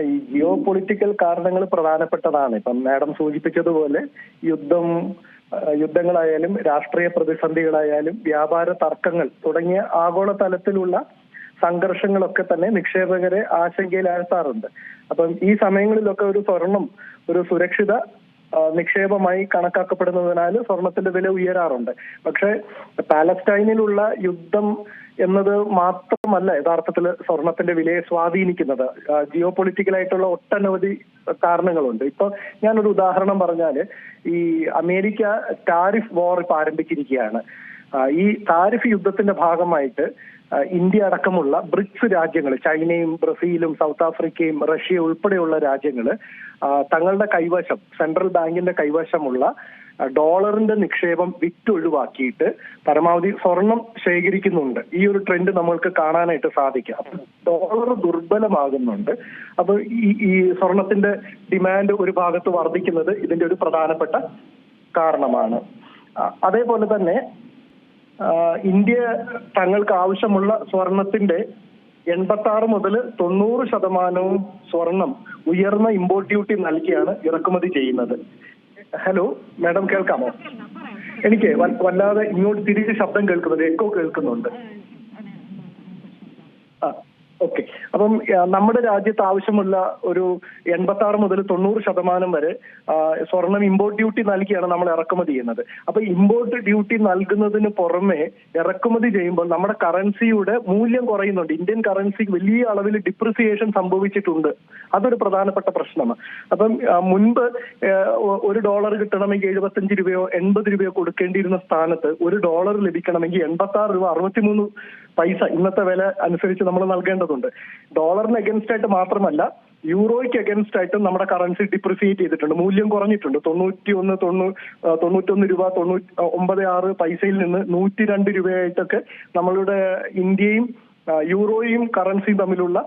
ഈ geo political കാരണങ്ങൾ പ്രധാനപ്പെട്ടതാണ്. ഇപ്പം മാഡം സൂചിപ്പിച്ചതുപോലെ യുദ്ധങ്ങളായാലും രാഷ്ട്രീയ പ്രതിസന്ധികളായാലും വ്യാപാര തർക്കങ്ങൾ തുടങ്ങിയ ആഗോള തലത്തിലുള്ള സംഘർഷങ്ങളൊക്കെ തന്നെ നിക്ഷേപകരെ ആശങ്കയിലാഴ്ത്താറുണ്ട്. അപ്പം ഈ സമയങ്ങളിലൊക്കെ ഒരു സ്വർണം ഒരു സുരക്ഷിത നിക്ഷേപമായി കണക്കാക്കപ്പെടുന്നതിനാൽ സ്വർണത്തിന്റെ വില ഉയരാറുണ്ട്. പക്ഷെ പാലസ്റ്റൈനിലുള്ള യുദ്ധം എന്നത് മാത്രമല്ല യഥാർത്ഥത്തിൽ സ്വർണത്തിന്റെ വിലയെ സ്വാധീനിക്കുന്നത്. ജിയോ പൊളിറ്റിക്കലായിട്ടുള്ള ഒട്ടനവധി കാരണങ്ങളുണ്ട്. ഇപ്പൊ ഞാനൊരു ഉദാഹരണം പറഞ്ഞാല്, ഈ അമേരിക്ക ടാരിഫ് വാർ ഇപ്പൊ ആരംഭിച്ചിരിക്കുകയാണ്. ഈ താരിഫ് യുദ്ധത്തിന്റെ ഭാഗമായിട്ട് ഇന്ത്യ അടക്കമുള്ള ബ്രിക്സ് രാജ്യങ്ങൾ, ചൈനയും ബ്രസീലും സൗത്ത് ആഫ്രിക്കയും റഷ്യ ഉൾപ്പെടെയുള്ള രാജ്യങ്ങൾ തങ്ങളുടെ കൈവശം, സെൻട്രൽ ബാങ്കിന്റെ കൈവശമുള്ള ഡോളറിന്റെ നിക്ഷേപം വിറ്റൊഴിവാക്കിയിട്ട് പരമാവധി സ്വർണം ശേഖരിക്കുന്നുണ്ട്. ഈ ഒരു ട്രെൻഡ് നമ്മൾക്ക് കാണാനായിട്ട് സാധിക്കും. അപ്പൊ ഡോളർ ദുർബലമാകുന്നുണ്ട്. അപ്പൊ ഈ സ്വർണത്തിന്റെ ഡിമാൻഡ് ഒരു ഭാഗത്ത് വർദ്ധിക്കുന്നത് ഇതിന്റെ ഒരു പ്രധാനപ്പെട്ട കാരണമാണ്. അതേപോലെ തന്നെ ഇന്ത്യ തങ്ങൾക്ക് ആവശ്യമുള്ള സ്വർണത്തിന്റെ 86 മുതൽ 90% സ്വർണം ഉയർന്ന ഇമ്പോർട്ട് ഡ്യൂട്ടി നൽകിയാണ് ഇറക്കുമതി ചെയ്യുന്നത്. ഹലോ മാഡം, കേൾക്കാമോ? എനിക്ക് വല്ലാതെ ഇങ്ങോട്ട് തിരിച്ച് ശബ്ദം കേൾക്കുന്നുണ്ട്, എക്കോ കേൾക്കുന്നുണ്ട്. ഓക്കെ. അപ്പം നമ്മുടെ രാജ്യത്ത് ആവശ്യമുള്ള ഒരു 86 മുതൽ 90% വരെ സ്വർണം ഇമ്പോർട്ട് ഡ്യൂട്ടി നൽകിയാണ് നമ്മൾ ഇറക്കുമതി ചെയ്യുന്നത്. അപ്പൊ ഇമ്പോർട്ട് ഡ്യൂട്ടി നൽകുന്നതിന് പുറമെ ഇറക്കുമതി ചെയ്യുമ്പോൾ നമ്മുടെ കറൻസിയുടെ മൂല്യം കുറയുന്നുണ്ട്. ഇന്ത്യൻ കറൻസി വലിയ അളവിൽ ഡിപ്രിസിയേഷൻ സംഭവിച്ചിട്ടുണ്ട്. അതൊരു പ്രധാനപ്പെട്ട പ്രശ്നമാണ്. അപ്പം മുൻപ് $1 കിട്ടണമെങ്കിൽ 75 രൂപയോ 80 രൂപയോ കൊടുക്കേണ്ടിയിരുന്ന സ്ഥാനത്ത് $1 ലഭിക്കണമെങ്കിൽ 86 രൂപ 63 പൈസ ഇന്നത്തെ വില അനുസരിച്ച് നമ്മൾ നൽകേണ്ടതുണ്ട്. ഡോളറിന് അഗൻസ്റ്റ് ആയിട്ട് മാത്രമല്ല, യൂറോയ്ക്ക് അഗൻസ്റ്റ് ആയിട്ടും നമ്മുടെ കറൻസി ഡിപ്രിസിയേറ്റ് ചെയ്തിട്ടുണ്ട്, മൂല്യം കുറഞ്ഞിട്ടുണ്ട്. 91 രൂപ 96 പൈസയിൽ നിന്ന് 102 രൂപയായിട്ടൊക്കെ നമ്മളുടെ ഇന്ത്യയും യൂറോയും കറൻസിയും തമ്മിലുള്ള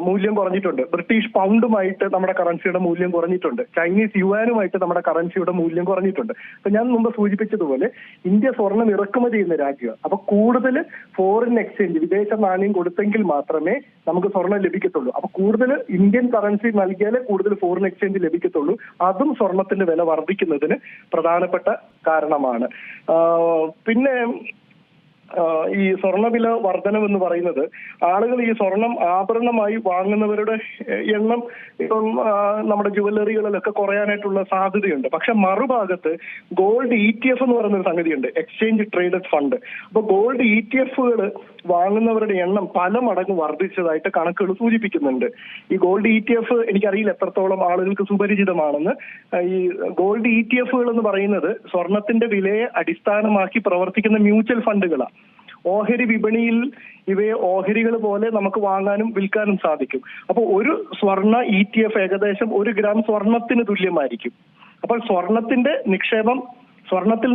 മൂല്യം കുറഞ്ഞിട്ടുണ്ട്. ബ്രിട്ടീഷ് പൗണ്ടുമായിട്ട് നമ്മുടെ കറൻസിയുടെ മൂല്യം കുറഞ്ഞിട്ടുണ്ട്. ചൈനീസ് യുവാനുമായിട്ട് നമ്മുടെ കറൻസിയുടെ മൂല്യം കുറഞ്ഞിട്ടുണ്ട്. അപ്പൊ ഞാൻ മുമ്പ് സൂചിപ്പിച്ചതുപോലെ ഇന്ത്യ സ്വർണം ഇറക്കുമതി ചെയ്യുന്ന രാജ്യമാണ്. അപ്പൊ കൂടുതൽ ഫോറിൻ എക്സ്ചേഞ്ച്, വിദേശ നാണ്യം കൊടുത്തെങ്കിൽ മാത്രമേ നമുക്ക് സ്വർണം ലഭിക്കത്തുള്ളൂ. അപ്പൊ കൂടുതൽ ഇന്ത്യൻ കറൻസി നൽകിയാലേ കൂടുതൽ ഫോറിൻ എക്സ്ചേഞ്ച് ലഭിക്കത്തുള്ളൂ. അതും സ്വർണത്തിന്റെ വില വർദ്ധിക്കുന്നതിന് പ്രധാനപ്പെട്ട കാരണമാണ്. പിന്നെ ഈ സ്വർണ്ണവില വർധനമെന്ന് പറയുന്നത്, ആളുകൾ ഈ സ്വർണം ആഭരണമായി വാങ്ങുന്നവരുടെ എണ്ണം ഇപ്പം നമ്മുടെ ജുവല്ലറികളിലൊക്കെ കുറയാനായിട്ടുള്ള സാധ്യതയുണ്ട്. പക്ഷെ മറുഭാഗത്ത് ഗോൾഡ് ETF എന്ന് പറയുന്നൊരു സംഗതിയുണ്ട്, എക്സ്ചേഞ്ച് ട്രേഡഡ് ഫണ്ട്. അപ്പൊ ഗോൾഡ് ETFകൾ വാങ്ങുന്നവരുടെ എണ്ണം പല മടങ്ങ് വർദ്ധിച്ചതായിട്ട് കണക്കുകൾ സൂചിപ്പിക്കുന്നുണ്ട്. ഈ ഗോൾഡ് ETF എനിക്കറിയില്ല എത്രത്തോളം ആളുകൾക്ക് സുപരിചിതമാണെന്ന്. ഈ ഗോൾഡ് ETFകൾ എന്ന് പറയുന്നത് സ്വർണത്തിന്റെ വിലയെ അടിസ്ഥാനമാക്കി പ്രവർത്തിക്കുന്ന മ്യൂച്വൽ ഫണ്ടുകളാണ്. ഓഹരി വിപണിയിൽ ഇവയെ ഓഹരികൾ പോലെ നമുക്ക് വാങ്ങാനും വിൽക്കാനും സാധിക്കും. അപ്പോൾ ഒരു സ്വർണ്ണ ETF ഏകദേശം 1 ഗ്രാം സ്വർണത്തിന് തുല്യമായിരിക്കും. അപ്പോൾ സ്വർണത്തിൽ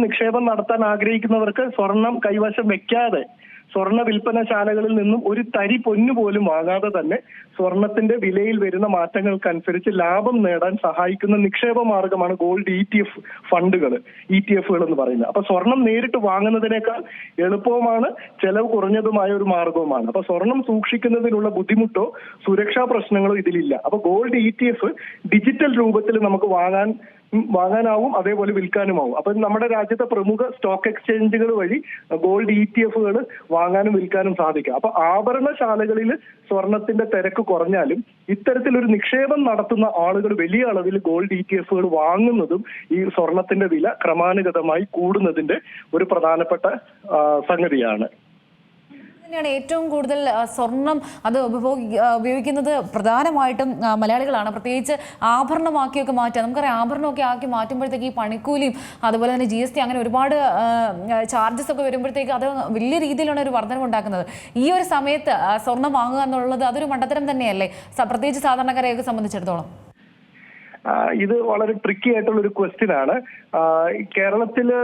നിക്ഷേപം നടത്താൻ ആഗ്രഹിക്കുന്നവർക്ക് സ്വർണം കൈവശം വെക്കാതെ, സ്വർണ്ണ വിൽപ്പനശാലകളിൽ നിന്നും ഒരു തരി പൊന്നു പോലും വാങ്ങാതെ തന്നെ സ്വർണത്തിന്റെ വിലയിൽ വരുന്ന മാറ്റങ്ങൾക്കനുസരിച്ച് ലാഭം നേടാൻ സഹായിക്കുന്ന നിക്ഷേപ മാർഗമാണ് ഗോൾഡ് ഫണ്ടുകൾ, ETF എന്ന് പറയുന്നത്. അപ്പൊ സ്വർണം നേരിട്ട് വാങ്ങുന്നതിനേക്കാൾ എളുപ്പവുമാണ്, ചെലവ് കുറഞ്ഞതുമായ ഒരു മാർഗവുമാണ്. അപ്പൊ സ്വർണം സൂക്ഷിക്കുന്നതിനുള്ള ബുദ്ധിമുട്ടോ സുരക്ഷാ പ്രശ്നങ്ങളോ ഇതിലില്ല. അപ്പൊ ഗോൾഡ് ETF ഡിജിറ്റൽ രൂപത്തിൽ നമുക്ക് വാങ്ങാനാവും, അതേപോലെ വിൽക്കാനുമാവും. അപ്പൊ നമ്മുടെ രാജ്യത്തെ പ്രമുഖ സ്റ്റോക്ക് എക്സ്ചേഞ്ചുകൾ വഴി ഗോൾഡ് ETFകൾ വാങ്ങാനും വിൽക്കാനും സാധിക്കും. അപ്പൊ ആഭരണശാലകളിൽ സ്വർണത്തിന്റെ തിരക്ക് കുറഞ്ഞാലും ഇത്തരത്തിലൊരു നിക്ഷേപം നടത്തുന്ന ആളുകൾ വലിയ അളവിൽ ഗോൾഡ് ETFകൾ വാങ്ങുന്നതും ഈ സ്വർണത്തിന്റെ വില ക്രമാനുഗതമായി കൂടുന്നതിന്റെ ഒരു പ്രധാനപ്പെട്ട സംഗതിയാണ്. തന്നെയാണ് ഏറ്റവും കൂടുതൽ സ്വർണം അത് ഉപയോഗിക്കുന്നത് പ്രധാനമായിട്ടും മലയാളികളാണ്. പ്രത്യേകിച്ച് ആഭരണമാക്കിയൊക്കെ മാറ്റുക. നമുക്കറിയാം, ആഭരണമൊക്കെ ആക്കി മാറ്റുമ്പോഴത്തേക്ക് ഈ പണിക്കൂലിയും അതുപോലെ തന്നെ GST അങ്ങനെ ഒരുപാട് ചാർജസ് ഒക്കെ വരുമ്പോഴത്തേക്ക് അത് വലിയ രീതിയിലാണ് ഒരു വർധനം ഉണ്ടാക്കുന്നത്. ഈ ഒരു സമയത്ത് സ്വർണം വാങ്ങുക എന്നുള്ളത് അതൊരു മണ്ടത്തരം തന്നെയല്ലേ, പ്രത്യേകിച്ച് സാധാരണക്കാരെയൊക്കെ സംബന്ധിച്ചിടത്തോളം? ഇത് വളരെ ട്രിക്കി ആയിട്ടുള്ള ഒരു ക്വസ്റ്റ്യൻ ആണ്. കേരളത്തില്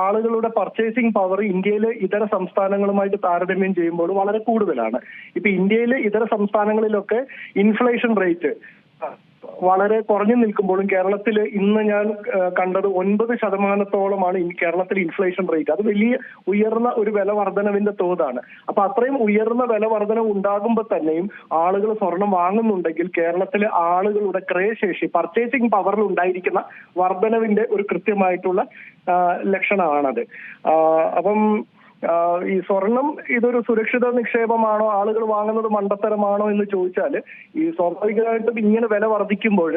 ആളുകളുടെ പർച്ചേസിംഗ് പവർ ഇന്ത്യയിലെ ഇതര സംസ്ഥാനങ്ങളുമായിട്ട് താരതമ്യം ചെയ്യുമ്പോൾ വളരെ കൂടുതലാണ്. ഇപ്പൊ ഇന്ത്യയിലെ ഇതര സംസ്ഥാനങ്ങളിലൊക്കെ ഇൻഫ്ലേഷൻ റേറ്റ് വളരെ കുറഞ്ഞു നിൽക്കുമ്പോഴും കേരളത്തിൽ ഇന്ന് ഞാൻ കണ്ടത് 9% കേരളത്തിൽ ഇൻഫ്ലേഷൻ റേറ്റ്. അത് വലിയ ഉയർന്ന ഒരു വില വർധനവിന്റെ തോതാണ്. അപ്പൊ അത്രയും ഉയർന്ന വില വർധന ഉണ്ടാകുമ്പോൾ തന്നെയും ആളുകൾ സ്വർണം വാങ്ങുന്നുണ്ടെങ്കിൽ കേരളത്തിലെ ആളുകളുടെ ക്രയശേഷി, പർച്ചേസിംഗ് പവറിൽ ഉണ്ടായിരിക്കുന്ന വർധനവിന്റെ ഒരു കൃത്യമായിട്ടുള്ള ലക്ഷണമാണത്. അപ്പം ഈ സ്വർണം ഇതൊരു സുരക്ഷിത നിക്ഷേപമാണോ, ആളുകൾ വാങ്ങുന്നത് മണ്ടത്തരമാണോ എന്ന് ചോദിച്ചാൽ, ഈ സ്വാഭാവികമായിട്ടും ഇങ്ങനെ വില വർദ്ധിക്കുമ്പോൾ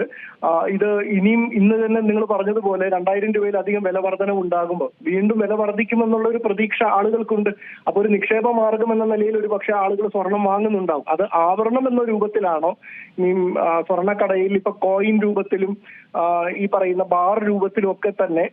ഇത് ഇനിയും ഇന്ന് തന്നെ നിങ്ങൾ പറഞ്ഞതുപോലെ 2000 രൂപയിലധികം വില വർധന ഉണ്ടാകുമ്പോൾ വീണ്ടും വില വർദ്ധിക്കുമെന്നുള്ള ഒരു പ്രതീക്ഷ ആളുകൾക്കുണ്ട്. അപ്പൊ ഒരു നിക്ഷേപ മാർഗം എന്ന നിലയിൽ ഒരു പക്ഷേ ആളുകൾ സ്വർണം വാങ്ങുന്നുണ്ടാവും. അത് ആഭരണം എന്ന രൂപത്തിലാണോ, ഇനി സ്വർണ്ണക്കടയിൽ ഇപ്പൊ കോയിൻ രൂപത്തിലും ഈ പറയുന്ന ബാർ രൂപത്തിലും ഒക്കെ തന്നെ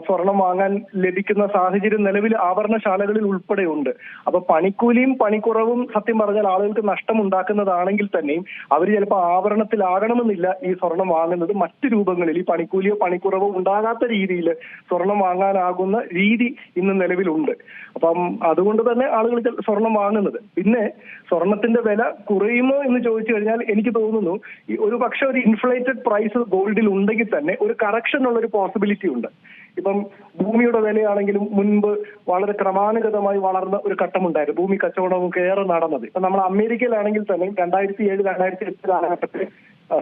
സ്വർണം വാങ്ങാൻ ലഭിക്കുന്ന സാഹചര്യം നിലവിൽ ആഭരണശാലകളിൽ ഉൾപ്പെടെയുണ്ട്. അപ്പൊ പണിക്കൂലിയും പണിക്കുറവും സത്യം പറഞ്ഞാൽ ആളുകൾക്ക് നഷ്ടമുണ്ടാക്കുന്നതാണെങ്കിൽ തന്നെയും അവർ ചിലപ്പോൾ ആഭരണത്തിലാകണമെന്നില്ല ഈ സ്വർണം വാങ്ങുന്നത്. മറ്റു രൂപങ്ങളിൽ ഈ പണിക്കൂലിയോ പണിക്കുറവോ ഉണ്ടാകാത്ത രീതിയിൽ സ്വർണം വാങ്ങാനാകുന്ന രീതി ഇന്ന് നിലവിലുണ്ട്. അപ്പം അതുകൊണ്ട് തന്നെ ആളുകൾ സ്വർണം വാങ്ങുന്നത്. പിന്നെ സ്വർണത്തിന്റെ വില കുറയുമോ എന്ന് ചോദിച്ചു കഴിഞ്ഞാൽ എനിക്ക് തോന്നുന്നു ഒരു പക്ഷെ ഒരു ഇൻഫ്ലേറ്റഡ് പ്രൈസ് ഗോൾഡിൽ ഉണ്ടെങ്കിൽ തന്നെ ഒരു കറക്ഷൻ ഉള്ള ഒരു പോസിബിലിറ്റി ഉണ്ട്. ഇപ്പം ഭൂമിയുടെ വിലയാണെങ്കിലും മുൻപ് വളരെ ക്രമാനുഗതമായി വളർന്ന ഒരു ഘട്ടമുണ്ടായിരുന്നു. ഭൂമി കച്ചവടമൊക്കെ ഏറെ നടന്നത്. ഇപ്പൊ നമ്മൾ അമേരിക്കയിലാണെങ്കിൽ തന്നെ 2007-2008 കാലഘട്ടത്തിൽ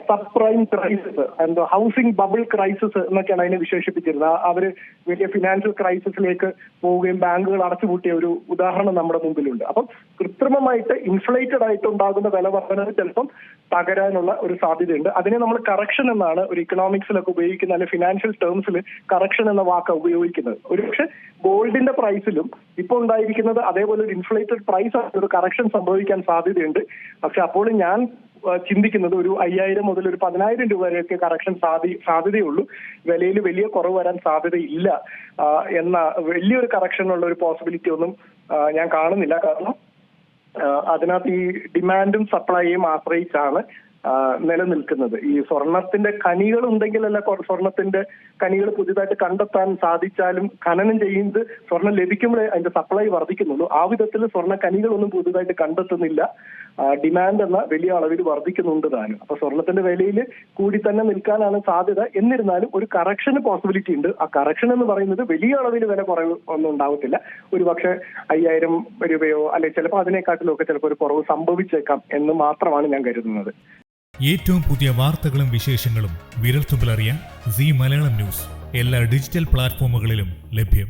സബ് പ്രൈം ക്രൈസിസ്, എന്തോ ഹൗസിംഗ് ബബിൾ ക്രൈസിസ് എന്നൊക്കെയാണ് അതിനെ വിശേഷിപ്പിച്ചിരുന്നത്. അവര് വലിയ ഫിനാൻഷ്യൽ ക്രൈസിസിലേക്ക് പോവുകയും ബാങ്കുകൾ അടച്ചുപൂട്ടിയ ഒരു ഉദാഹരണം നമ്മുടെ മുമ്പിലുണ്ട്. അപ്പം കൃത്രിമമായിട്ട് ഇൻഫ്ലേറ്റഡ് ആയിട്ട് ഉണ്ടാകുന്ന വില വർധന ചിലപ്പം തകരാനുള്ള ഒരു സാധ്യതയുണ്ട്. അതിനെ നമ്മൾ കറക്ഷൻ എന്നാണ് ഒരു ഇക്കണോമിക്സിലൊക്കെ ഉപയോഗിക്കുന്ന, അല്ലെങ്കിൽ ഫിനാൻഷ്യൽ ടേംസിൽ കറക്ഷൻ എന്ന വാക്ക് ഉപയോഗിക്കുന്നത്. ഒരുപക്ഷെ ഗോൾഡിന്റെ പ്രൈസിലും ഇപ്പോൾ ഉണ്ടായിരിക്കുന്നത് അതേപോലെ ഒരു ഇൻഫ്ലേറ്റഡ് പ്രൈസ് ഒരു കറക്ഷൻ സംഭവിക്കാൻ സാധ്യതയുണ്ട്. പക്ഷെ അപ്പോൾ ഞാൻ ചിന്തിക്കുന്നത് ഒരു 5000 മുതൽ ഒരു 10000 രൂപ വരെയൊക്കെ കറക്ഷൻ സാധ്യതയുള്ളൂ. വിലയിൽ വലിയ കുറവ് വരാൻ സാധ്യതയില്ല എന്ന വലിയൊരു കറക്ഷനുള്ള ഒരു പോസിബിലിറ്റി ഒന്നും ഞാൻ കാണുന്നില്ല. കാരണം അതിനകത്ത് ഈ ഡിമാൻഡും സപ്ലൈയും ആശ്രയിച്ചാണ് നിലനിൽക്കുന്നത്. ഈ സ്വർണത്തിന്റെ ഖനികൾ ഉണ്ടെങ്കിലല്ല സ്വർണത്തിന്റെ ഖനികൾ പുതിയതായിട്ട് കണ്ടെത്താൻ സാധിച്ചാലും ഖനനം ചെയ്യുന്നത് സ്വർണം ലഭിക്കുമ്പോഴേ അതിന്റെ സപ്ലൈ വർദ്ധിക്കുന്നുള്ളൂ. ആ വിധത്തിൽ സ്വർണ്ണ ഖനികളൊന്നും പുതുതായിട്ട് കണ്ടെത്തുന്നില്ല. ഡിമാൻഡ് എന്ന വലിയ അളവിൽ വർദ്ധിക്കുന്നുണ്ട് താനും. അപ്പൊ സ്വർണത്തിന്റെ വിലയിൽ കൂടി തന്നെ നിൽക്കാനാണ് സാധ്യത. എന്നിരുന്നാലും ഒരു കറക്ഷന് പോസിബിലിറ്റി ഉണ്ട്. ആ കറക്ഷൻ എന്ന് പറയുന്നത് വലിയ അളവിൽ വില കുറവ് ഒന്നും ഉണ്ടാവത്തില്ല. ഒരു പക്ഷെ 5000 രൂപയോ അല്ലെങ്കിൽ ചിലപ്പോൾ അതിനെക്കാട്ടിലും ഒക്കെ ചിലപ്പോൾ ഒരു കുറവ് സംഭവിച്ചേക്കാം എന്ന് മാത്രമാണ് ഞാൻ കരുതുന്നത്. ഏറ്റവും പുതിയ വാർത്തകളും വിശേഷങ്ങളും വിരൽത്തുമ്പിലറിയാൻ സീ മലയാളം ന്യൂസ് എല്ലാ ഡിജിറ്റൽ പ്ലാറ്റ്ഫോമുകളിലും ലഭ്യം.